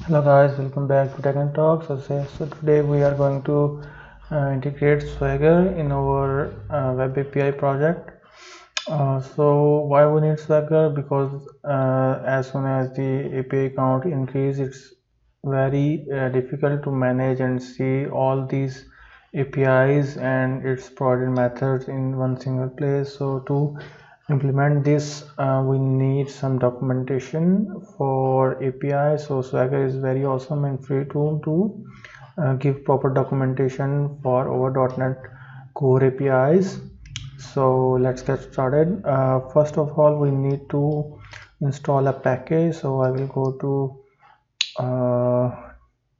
Hello guys, welcome back to Tech and Talks. So today we are going to integrate Swagger in our web API project. So why we need Swagger? Because as soon as the API count increase, it's very difficult to manage and see all these APIs and its provided methods in one single place. So to implement this, we need some documentation for API. So Swagger is very awesome and free tool to give proper documentation for our .NET Core APIs. So let's get started. First of all, we need to install a package. So I will go to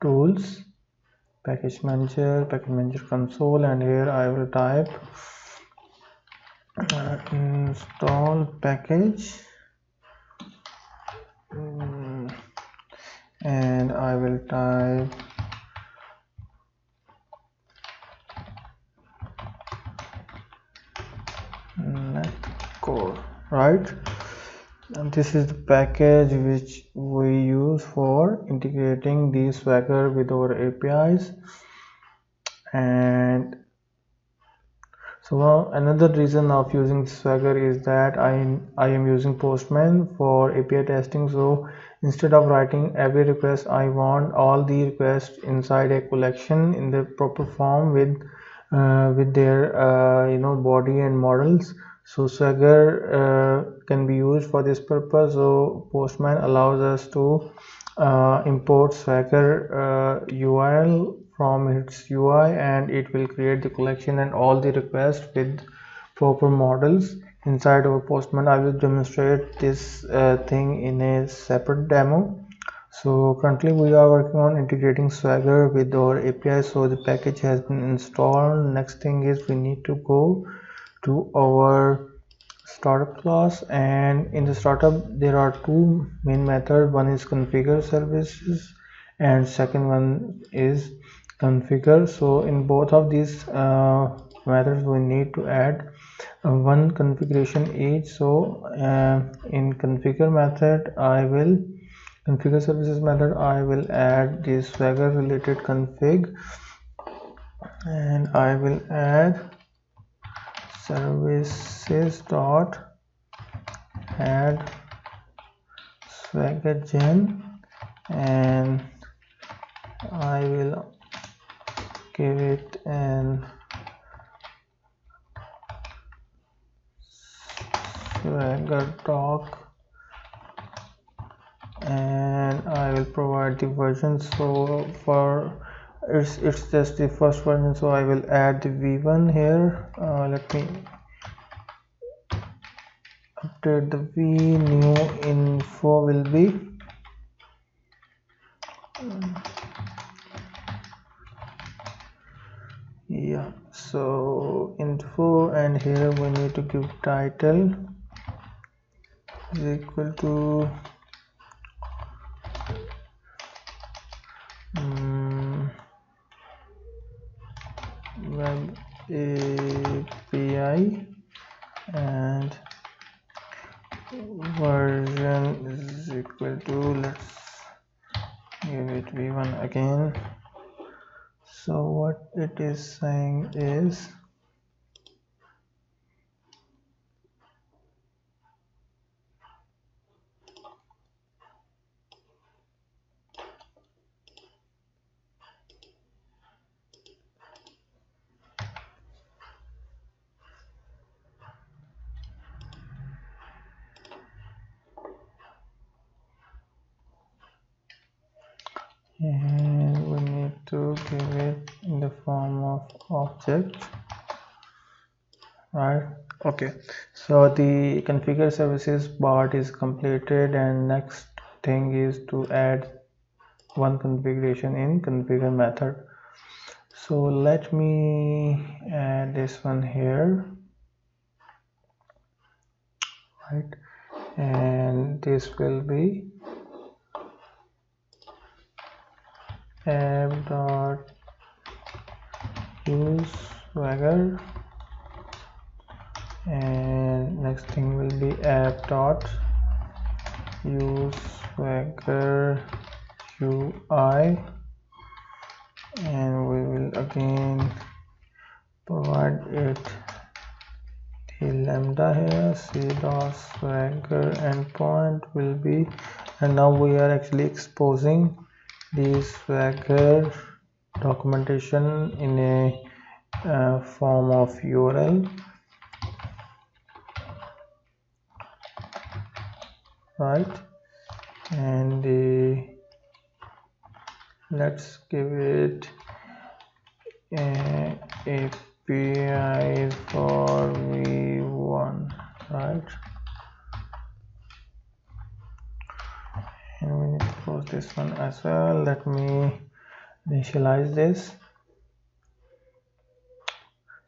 tools, package manager console, and here I will type install package, and I will type NetCore, right? And this is the package which we use for integrating the Swagger with our APIs. And so another reason of using Swagger is that I am using Postman for API testing. So instead of writing every request, I want all the requests inside a collection in the proper form with their body and models. So Swagger can be used for this purpose. So Postman allows us to import Swagger URL from its UI, and it will create the collection and all the requests with proper models inside our Postman. I will demonstrate this thing in a separate demo. So currently we are working on integrating Swagger with our API. So the package has been installed. Next thing is we need to go to our startup class, and in the startup there are two main methods. One is ConfigureServices and second one is configure. So in both of these methods we need to add one configuration each. So in configure services method I will add this Swagger related config, and I will add services dot add Swagger gen, and I will give it an Swagger doc, and I will provide the version. So for it's just the first version, so I will add the v1 here. Let me update the v. New info will be so info, and here we need to give title is equal to web API, and version is equal to, let's give it v1 again. So what it is saying is and we need to give it in the form of object, right? Okay, so the configure services part is completed, and next thing is to add one configuration in configure method. So let me add this one here, right? And this will be app.use Swagger, and next thing will be app.use Swagger UI. I, and we will again provide it the lambda here. C.Swagger endpoint will be, and now we are actually exposing the Swagger documentation in a form of URL, right? And let's give it a API for V1, right? And we need to close this one as well. Let me initialize this.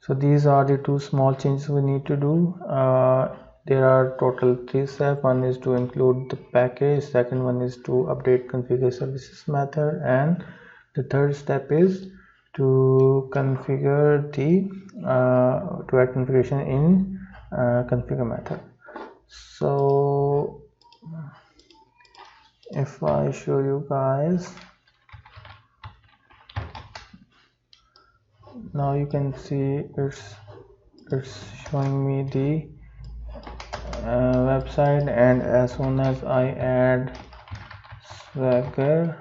So these are the two small changes we need to do. There are total 3 steps. One is to include the package, second one is to update ConfigureServices method, and the third step is to configure the to add configuration in configure method. So if I show you guys, now you can see it's showing me the website, and as soon as I add Swagger,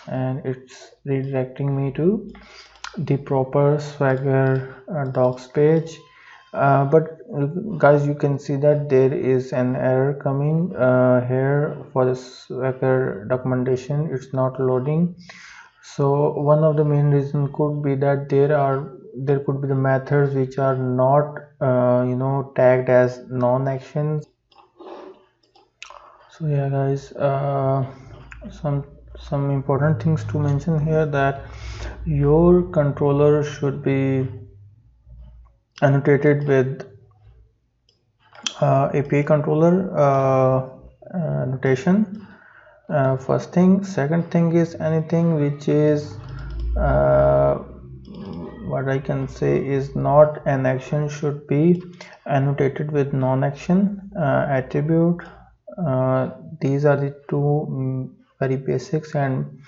and it's redirecting me to the proper Swagger docs page. But guys, you can see that there is an error coming here for the Swagger documentation. It's not loading. So one of the main reasons could be that there could be the methods which are not tagged as non-actions. So yeah guys, some important things to mention here, that your controller should be annotated with API controller notation. First thing. Second thing is anything which is what I can say is not an action should be annotated with non-action attribute. These are the two very basics and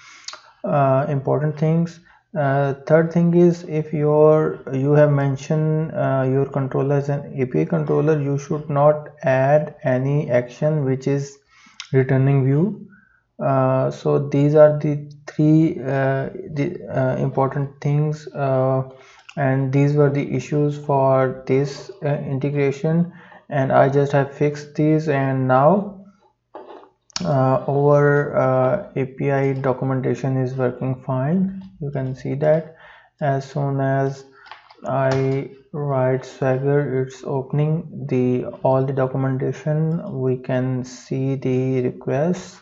important things. Third thing is, if you have mentioned your controller as an API controller, you should not add any action which is returning view. So these are the three important things, and these were the issues for this integration, and I just have fixed these, and now our API documentation is working fine. You can see that as soon as I write Swagger, it's opening all the documentation. We can see the requests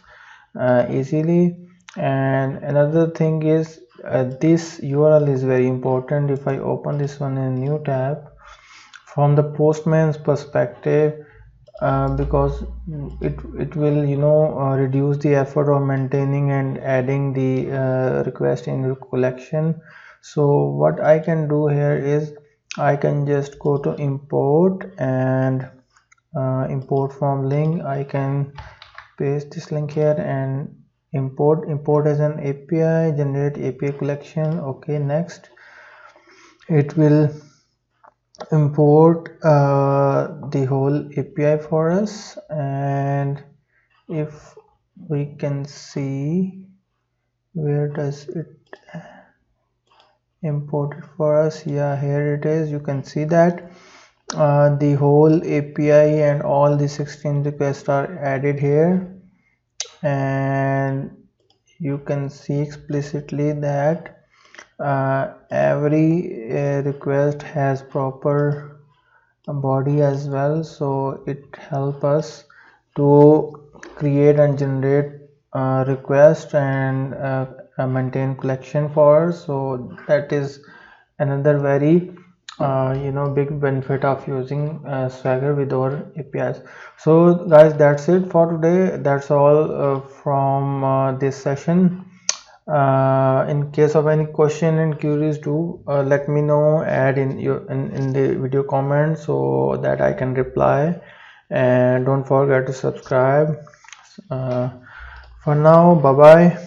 easily. And another thing is this URL is very important. If I open this one in a new tab, from the Postman's perspective, because it will reduce the effort of maintaining and adding the request in your collection. So what I can do here is I can just go to import and import from link. I can paste this link here and import as an API, generate API collection. Okay, next it will import the whole API for us, and if we can see, where does it import it for us? Yeah, here it is. You can see that the whole API and all the 16 requests are added here, and you can see explicitly that every request has proper body as well, so it helps us to create and generate request and maintain collection for us. So that is another very big benefit of using Swagger with our APIs. So guys, that's it for today. That's all from this session. In case of any question and queries, do let me know, add in the video comments so that I can reply, and don't forget to subscribe. For now, bye bye.